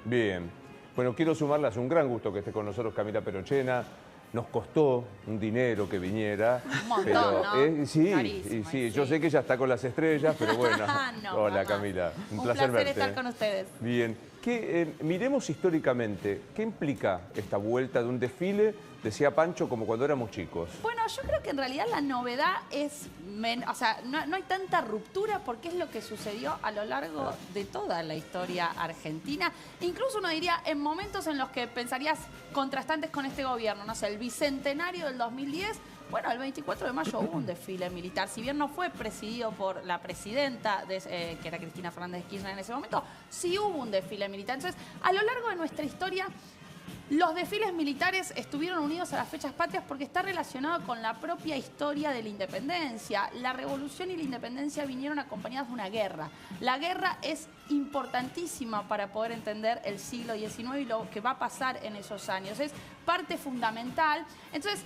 Bien. Bueno, quiero sumarle, es un gran gusto que esté con nosotros Camila Perochena. Nos costó un dinero que viniera. Un montón, pero, ¿no? sí, Carísimo, y sí, sí. yo sé que ella está con las estrellas, pero bueno. No, Hola jamás. Camila, un Un placer verte. estar con ustedes. Bien. Miremos históricamente, ¿qué implica esta vuelta de un desfile, decía Pancho, como cuando éramos chicos? Bueno, yo creo que en realidad la novedad es, o sea, no hay tanta ruptura porque es lo que sucedió a lo largo de toda la historia argentina. Incluso uno diría en momentos en los que pensarías contrastantes con este gobierno, no sé, el bicentenario del 2010. Bueno, el 24 de mayo hubo un desfile militar, si bien no fue presidido por la presidenta, que era Cristina Fernández de Kirchner en ese momento, sí hubo un desfile militar. Entonces, a lo largo de nuestra historia, los desfiles militares estuvieron unidos a las fechas patrias porque está relacionado con la propia historia de la independencia. La revolución y la independencia vinieron acompañadas de una guerra. La guerra es importantísima para poder entender el siglo XIX y lo que va a pasar en esos años. Es parte fundamental. Entonces,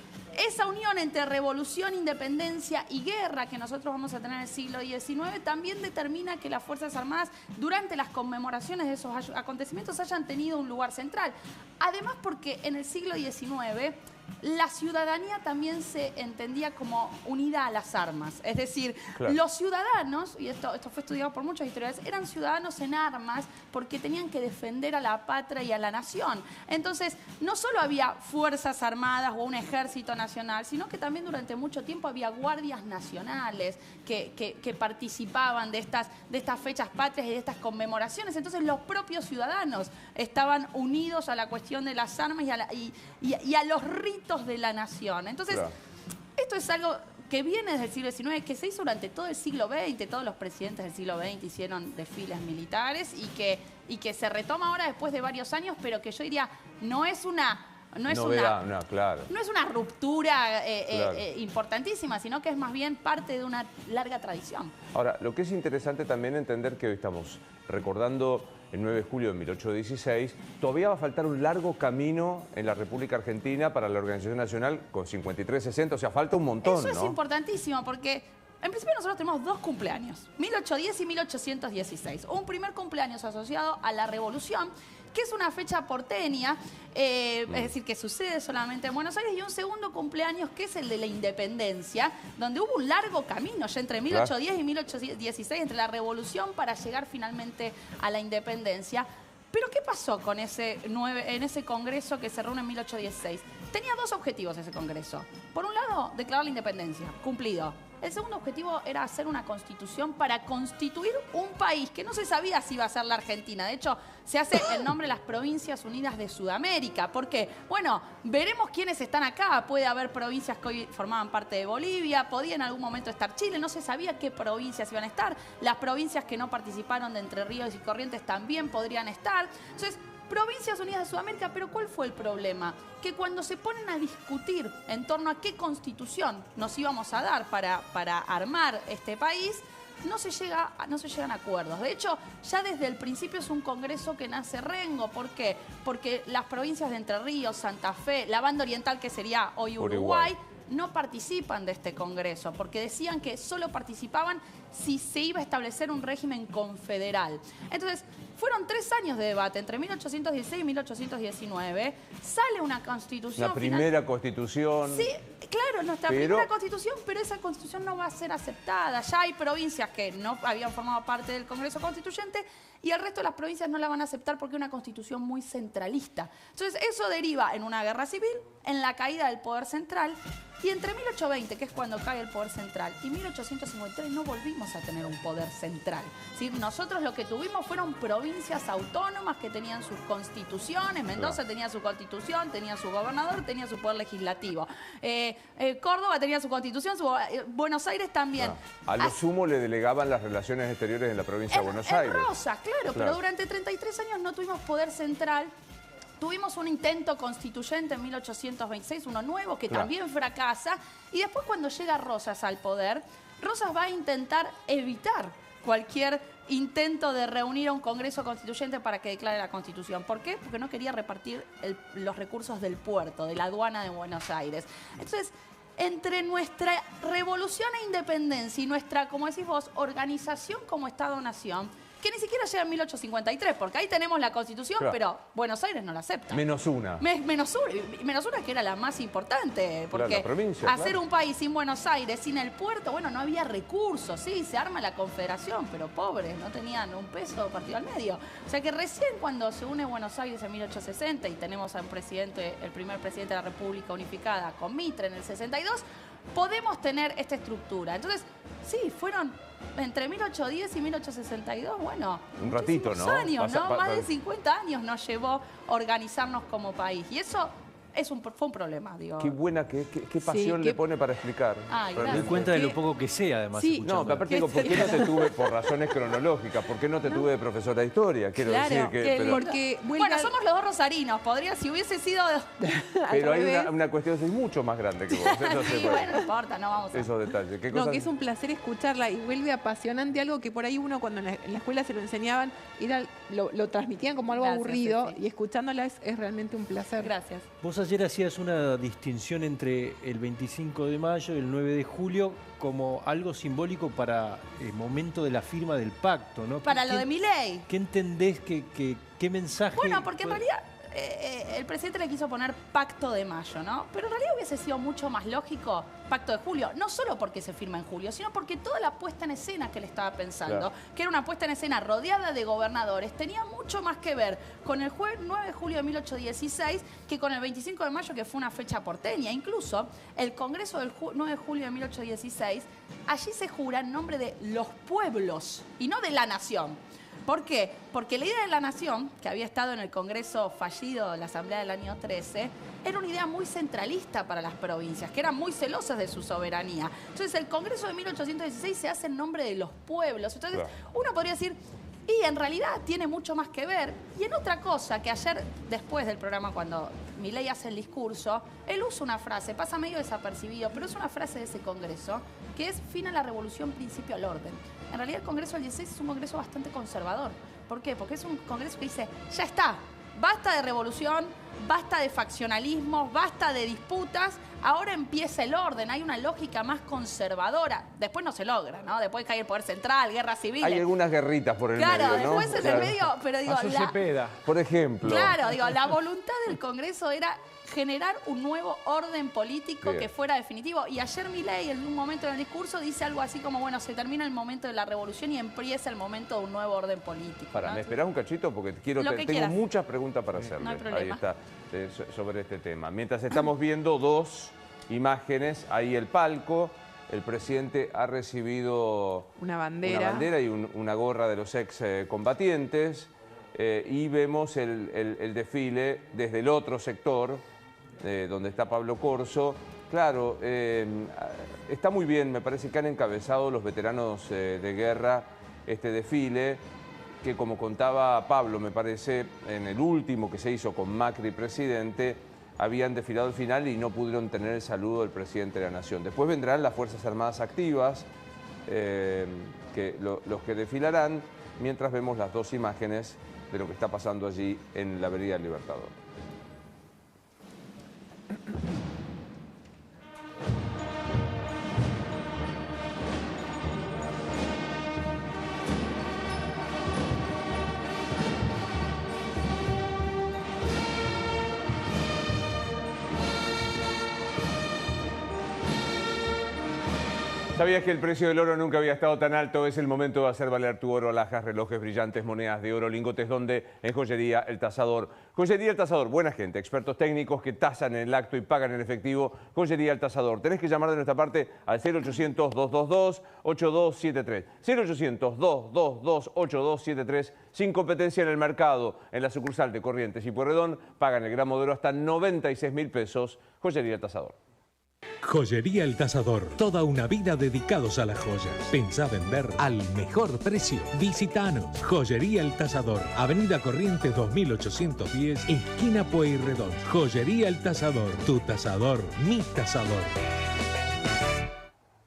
esa unión entre revolución, independencia y guerra que nosotros vamos a tener en el siglo XIX también determina que las Fuerzas Armadas durante las conmemoraciones de esos acontecimientos hayan tenido un lugar central. Además porque en el siglo XIX la ciudadanía también se entendía como unida a las armas. Es decir, claro, los ciudadanos, y esto fue estudiado por muchos historiadores, eran ciudadanos en armas porque tenían que defender a la patria y a la nación. Entonces, no solo había fuerzas armadas o un ejército nacional, sino que también durante mucho tiempo había guardias nacionales que participaban de estas fechas patrias y de estas conmemoraciones. Entonces, los propios ciudadanos estaban unidos a la cuestión de las armas y a los ritos de la nación. Entonces, claro, esto es algo que viene desde el siglo XIX, que se hizo durante todo el siglo XX. Todos los presidentes del siglo XX hicieron desfiles militares y que se retoma ahora después de varios años, pero que yo diría, no es una ruptura claro, importantísima, sino que es más bien parte de una larga tradición. Ahora, lo que es interesante también entender que hoy estamos recordando el 9 de julio de 1816, todavía va a faltar un largo camino en la República Argentina para la Organización Nacional con 53-60, o sea, falta un montón, Eso es importantísimo porque en principio nosotros tenemos dos cumpleaños, 1810 y 1816. Un primer cumpleaños asociado a la Revolución, que es una fecha porteña, es decir, que sucede solamente en Buenos Aires, y un segundo cumpleaños que es el de la Independencia, donde hubo un largo camino ya entre 1810 y 1816, entre la Revolución para llegar finalmente a la Independencia. Pero ¿qué pasó con en ese congreso que se reúne en 1816? Tenía dos objetivos ese congreso. Por un lado, declarar la independencia, cumplido. El segundo objetivo era hacer una constitución para constituir un país que no se sabía si iba a ser la Argentina. De hecho, se hace el nombre de las Provincias Unidas de Sudamérica. ¿Por qué? Bueno, veremos quiénes están acá. Puede haber provincias que hoy formaban parte de Bolivia, podía en algún momento estar Chile, no se sabía qué provincias iban a estar. Las provincias que no participaron de Entre Ríos y Corrientes también podrían estar. Entonces, Provincias Unidas de Sudamérica, pero ¿cuál fue el problema? Que cuando se ponen a discutir en torno a qué constitución nos íbamos a dar para armar este país, no se llegan a acuerdos. De hecho, ya desde el principio es un congreso que nace rengo. ¿Por qué? Porque las provincias de Entre Ríos, Santa Fe, la Banda Oriental, que sería hoy Uruguay, no participan de este congreso, porque decían que solo participaban si se iba a establecer un régimen confederal. Entonces, fueron 3 años de debate, entre 1816 y 1819. Sale una constitución. La primera constitución. Sí, claro, nuestra primera constitución, pero esa constitución no va a ser aceptada. Ya hay provincias que no habían formado parte del Congreso Constituyente y el resto de las provincias no la van a aceptar porque es una constitución muy centralista. Entonces, eso deriva en una guerra civil, en la caída del poder central. Y entre 1820, que es cuando cae el poder central, y 1853 no volvimos a tener un poder central. ¿Sí? Nosotros lo que tuvimos fueron provincias autónomas que tenían sus constituciones. Mendoza tenía su constitución, tenía su gobernador, tenía su poder legislativo. Córdoba tenía su constitución, Buenos Aires también. A lo sumo le delegaban las relaciones exteriores en la provincia de Buenos Aires. Rosas, claro, pero durante 33 años no tuvimos poder central. Tuvimos un intento constituyente en 1826, uno nuevo, que también fracasa. Y después cuando llega Rosas al poder, Rosas va a intentar evitar cualquier intento de reunir a un Congreso Constituyente para que declare la Constitución. ¿Por qué? Porque no quería repartir los recursos del puerto, de la aduana de Buenos Aires. Entonces, entre nuestra revolución e independencia y nuestra, como decís vos, organización como Estado-Nación, que ni siquiera llega en 1853, porque ahí tenemos la Constitución, Claro. pero Buenos Aires no la acepta. Menos una. Menos una que era la más importante, porque Claro, la provincia, hacer claro. un país sin Buenos Aires, sin el puerto, bueno, no había recursos, sí, se arma la Confederación, pero pobres, no tenían un peso partido al medio. O sea que recién cuando se une Buenos Aires en 1860 y tenemos a un presidente, el primer presidente de la República unificada con Mitre en el 62, podemos tener esta estructura. Entonces, sí, fueron entre 1810 y 1862, bueno, Un ratito, muchísimos ¿no? años, ¿no? Más de 50 años nos llevó organizarnos como país. Y eso fue un problema, digo. Qué buena, qué pasión le pone para explicar. Ay, realmente. Me gracias. cuenta de lo ¿Qué? poco que sé, además. Sí. escuchando. No, pero aparte digo, ¿por qué no te tuve, por razones cronológicas, por qué no te tuve de profesora de historia? Quiero Claro, decir que... Pero, porque Bueno, huelga- somos los dos rosarinos. Podría, si hubiese sido... pero hay revés. una cuestión, soy mucho más grande que vos. Eso Sí, bueno, no importa, no vamos a... esos detalles. ¿Qué No, cosas? que es un placer escucharla y vuelve apasionante algo que por ahí uno cuando en la escuela se lo enseñaban, lo transmitían como algo Gracias, aburrido Ceci. y escuchándola es realmente un placer. Gracias. Vos ayer hacías una distinción entre el 25 de mayo y el 9 de julio como algo simbólico para el momento de la firma del pacto, ¿no? Para lo de Milei. ¿Qué entendés? ¿Qué mensaje? Bueno, porque en realidad el presidente le quiso poner pacto de mayo, ¿no? Pero en realidad hubiese sido mucho más lógico pacto de julio. No solo porque se firma en julio, sino porque toda la puesta en escena que él estaba pensando, Claro. que era una puesta en escena rodeada de gobernadores, tenía mucho más que ver con el 9 de julio de 1816 que con el 25 de mayo, que fue una fecha porteña. Incluso el Congreso del 9 de julio de 1816, allí se jura en nombre de los pueblos y no de la nación. ¿Por qué? Porque la idea de la nación, que había estado en el Congreso fallido de la Asamblea del año 13, era una idea muy centralista para las provincias, que eran muy celosas de su soberanía. Entonces el Congreso de 1816 se hace en nombre de los pueblos. Entonces uno podría decir, y en realidad tiene mucho más que ver. Y en otra cosa, que ayer, después del programa, cuando Milei hace el discurso, él usa una frase, pasa medio desapercibido, pero es una frase de ese Congreso, que es fin a la revolución, principio al orden. En realidad el Congreso del 16 es un Congreso bastante conservador. ¿Por qué? Porque es un Congreso que dice, ya está, basta de revolución, basta de faccionalismos, basta de disputas, ahora empieza el orden, hay una lógica más conservadora. Después no se logra, ¿no? Después cae el poder central, guerra civil. Hay algunas guerritas por el Claro, medio, ¿no? después en Claro. el medio, pero digo, Por ejemplo. claro, digo, la voluntad del Congreso era generar un nuevo orden político Bien. que fuera definitivo. Y ayer Milei, en un momento en el discurso, dice algo así como, bueno, se termina el momento de la revolución y empieza el momento de un nuevo orden político. Para, ¿no? ¿me esperás un cachito? Porque quiero, Lo que tengo quieras. muchas preguntas para hacerle. No hay Ahí problema. está, sobre este tema. Mientras estamos viendo dos imágenes, ahí el palco, el presidente ha recibido Una bandera. y una gorra de los ex combatientes y vemos el desfile desde el otro sector, donde está Pablo Corso. Claro, está muy bien, me parece que han encabezado los veteranos de guerra este desfile, que como contaba Pablo, me parece, en el último que se hizo con Macri presidente, habían desfilado al final y no pudieron tener el saludo del presidente de la Nación. Después vendrán las Fuerzas Armadas activas, los que desfilarán, mientras vemos las dos imágenes de lo que está pasando allí en la Avenida del Libertador. ¿Sabías que el precio del oro nunca había estado tan alto? Es el momento de hacer valer tu oro, alhajas, relojes brillantes, monedas de oro, lingotes, donde en Joyería El Tasador. Joyería El Tasador, buena gente, expertos técnicos que tasan en el acto y pagan en efectivo. Joyería El Tasador. Tenés que llamar de nuestra parte al 0800-222-8273. 0800-222-8273. Sin competencia en el mercado, en la sucursal de Corrientes y Pueyrredón, pagan el gramo de oro hasta 96.000 pesos. Joyería El Tasador. Joyería El Tasador. Toda una vida dedicados a las joyas. Pensá vender al mejor precio. Visitanos. Joyería El Tasador. Avenida Corrientes 2810, esquina Pueyrredón. Joyería El Tasador. Tu tasador, mi tasador.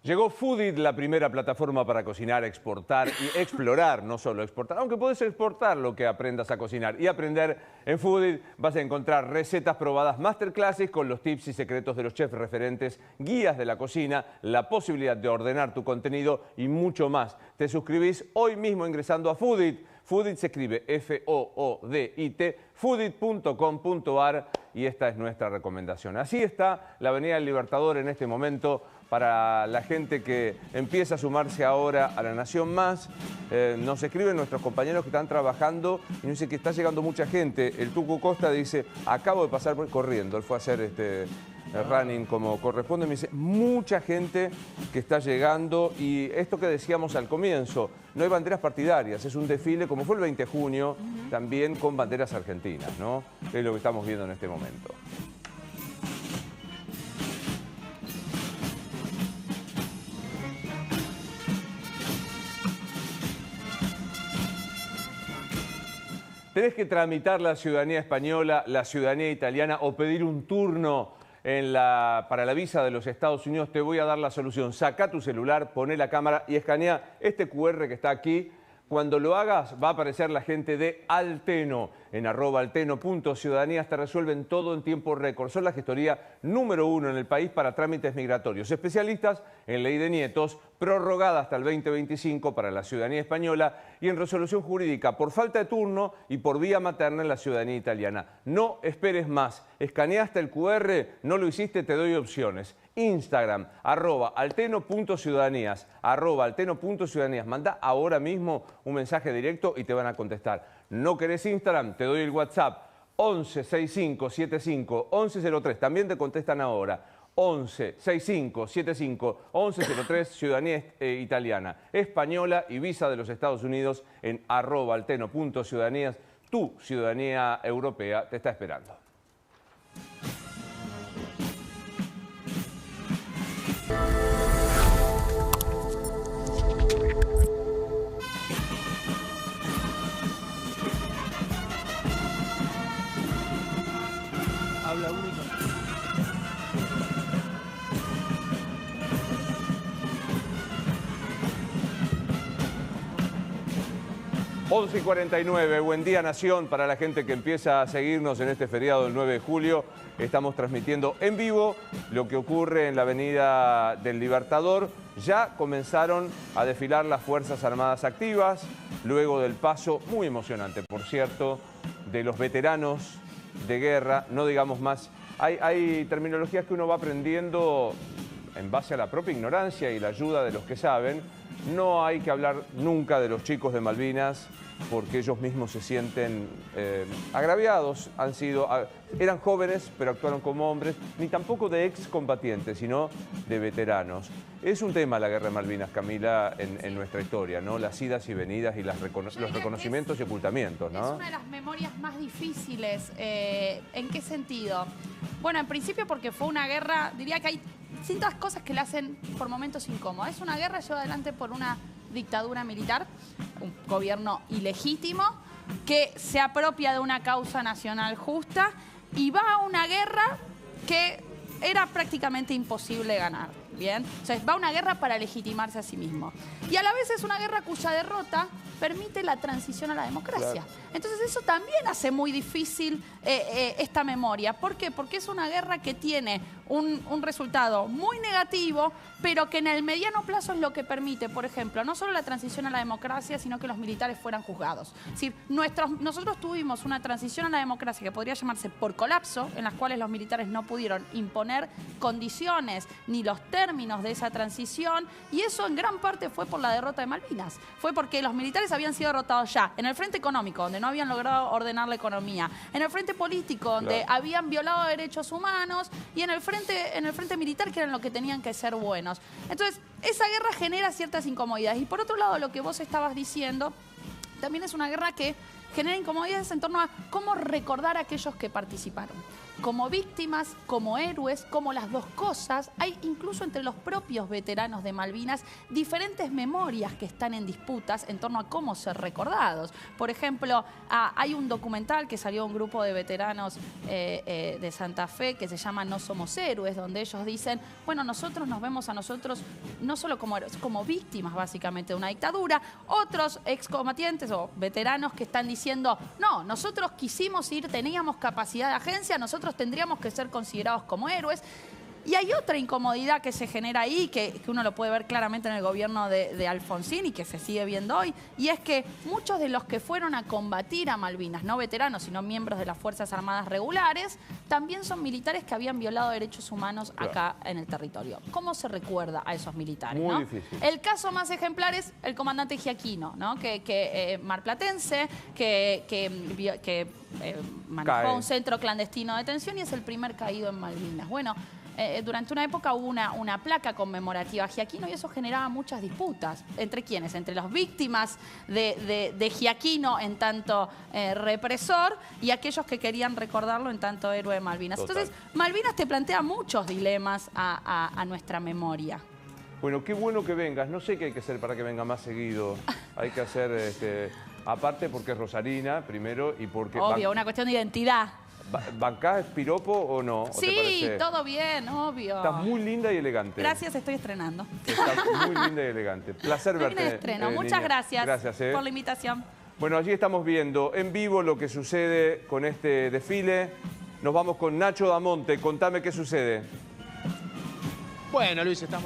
Llegó Foodit, la primera plataforma para cocinar, exportar y explorar, no solo exportar, aunque puedes exportar lo que aprendas a cocinar y aprender. En Foodit vas a encontrar recetas probadas, masterclasses con los tips y secretos de los chefs referentes, guías de la cocina, la posibilidad de ordenar tu contenido y mucho más. Te suscribís hoy mismo ingresando a Foodit. Foodit se escribe F-O-O-D-I-T, foodit.com.ar, y esta es nuestra recomendación. Así está la Avenida del Libertador en este momento para la gente que empieza a sumarse ahora a La Nación Más. Nos escriben nuestros compañeros que están trabajando y nos dice que está llegando mucha gente. El Tucu Costa dice, acabo de pasar corriendo, él fue a hacer running como corresponde, me dice, mucha gente que está llegando, y esto que decíamos al comienzo, no hay banderas partidarias, es un desfile como fue el 20 de junio, también con banderas argentinas, ¿no? Es lo que estamos viendo en este momento. Tenés que tramitar la ciudadanía española, la ciudadanía italiana o pedir un turno para la visa de los Estados Unidos. Te voy a dar la solución. Sacá tu celular, poné la cámara y escanea este QR que está aquí. Cuando lo hagas va a aparecer la gente de Alteno. En @alteno.ciudadanías te resuelven todo en tiempo récord. Son la gestoría número 1 en el país para trámites migratorios. Especialistas en ley de nietos, prorrogada hasta el 2025 para la ciudadanía española, y en resolución jurídica por falta de turno y por vía materna en la ciudadanía italiana. No esperes más. Escaneaste el QR, no lo hiciste, te doy opciones. Instagram, @alteno.ciudadanías, @alteno.ciudadanías. Manda ahora mismo un mensaje directo y te van a contestar. ¿No querés Instagram? Te doy el WhatsApp, 11 65 75 1103. También te contestan ahora. 11 65 75 1103, ciudadanía italiana, española y visa de los Estados Unidos en @alteno.ciudadanías. Tu ciudadanía europea te está esperando. Habla único. 11:49, buen día Nación, para la gente que empieza a seguirnos en este feriado del 9 de julio. Estamos transmitiendo en vivo lo que ocurre en la Avenida del Libertador. Ya comenzaron a desfilar las Fuerzas Armadas activas, luego del paso, muy emocionante por cierto, de los veteranos de guerra, no digamos más. Hay terminologías que uno va aprendiendo en base a la propia ignorancia y la ayuda de los que saben. No hay que hablar nunca de los chicos de Malvinas porque ellos mismos se sienten agraviados. Eran jóvenes, pero actuaron como hombres, ni tampoco de excombatientes, sino de veteranos. Es un tema la Guerra de Malvinas, Camila, en nuestra historia, ¿no? Las idas y venidas y los reconocimientos y ocultamientos, ¿no? Es una de las memorias más difíciles. ¿En qué sentido? Bueno, en principio porque fue una guerra, diría que hay distintas cosas que la hacen por momentos incómodas. Es una guerra llevada adelante por una dictadura militar, un gobierno ilegítimo, que se apropia de una causa nacional justa y va a una guerra que era prácticamente imposible ganar. ¿Bien? O sea, va a una guerra para legitimarse a sí mismo. Y a la vez es una guerra cuya derrota permite la transición a la democracia. Claro. Entonces eso también hace muy difícil esta memoria. ¿Por qué? Porque es una guerra que tiene un resultado muy negativo, pero que en el mediano plazo es lo que permite, por ejemplo, no solo la transición a la democracia, sino que los militares fueran juzgados. Es decir, nosotros tuvimos una transición a la democracia que podría llamarse por colapso, en las cuales los militares no pudieron imponer condiciones ni los términos de esa transición, y eso en gran parte fue por la derrota de Malvinas. Fue porque los militares habían sido derrotados ya en el frente económico, donde no habían logrado ordenar la economía, en el frente político, donde habían violado derechos humanos, y en el frente militar, que eran lo que tenían que ser buenos. Entonces, esa guerra genera ciertas incomodidades. Y por otro lado, lo que vos estabas diciendo, también es una guerra que genera incomodidades en torno a cómo recordar a aquellos que participaron. como víctimas, como héroes, como las dos cosas. Hay incluso entre los propios veteranos de Malvinas diferentes memorias que están en disputas en torno a cómo ser recordados. Por ejemplo, hay un documental que salió un grupo de veteranos de Santa Fe que se llama No Somos Héroes, donde ellos dicen, bueno, nosotros nos vemos a nosotros no solo como héroes, como víctimas básicamente de una dictadura. Otros excombatientes o veteranos que están diciendo, no, nosotros quisimos ir, teníamos capacidad de agencia, nosotros tendríamos que ser considerados como héroes. Y hay otra incomodidad que se genera ahí, que uno lo puede ver claramente en el gobierno de Alfonsín y que se sigue viendo hoy, y es que muchos de los que fueron a combatir a Malvinas, no veteranos, sino miembros de las Fuerzas Armadas regulares, también son militares que habían violado derechos humanos acá en el territorio. ¿Cómo se recuerda a esos militares? Muy ¿no? difícil. El caso más ejemplar es el comandante Giaquino, ¿no? que marplatense, que manejó un centro clandestino de detención y es el primer caído en Malvinas. Bueno, durante una época hubo una placa conmemorativa a Giaquino y eso generaba muchas disputas. ¿Entre quiénes? Entre las víctimas de Giaquino en tanto represor y aquellos que querían recordarlo en tanto héroe de Malvinas. Total. Entonces, Malvinas te plantea muchos dilemas a nuestra memoria. Bueno, qué bueno que vengas. No sé qué hay que hacer para que venga más seguido. Hay que hacer, aparte porque es rosarina, primero, y porque... Obvio, una cuestión de identidad. ¿Bancás piropo o no? ¿O te Sí, parece? todo bien, obvio. Estás muy linda y elegante. Gracias, estoy estrenando. Estás muy linda y elegante. Placer Estoy verte. en estreno. Muchas niña. gracias, Gracias, por la invitación. Bueno, allí estamos viendo en vivo lo que sucede con este desfile. Nos vamos con Nacho Damonte. Contame qué sucede. Bueno, Luis, estamos...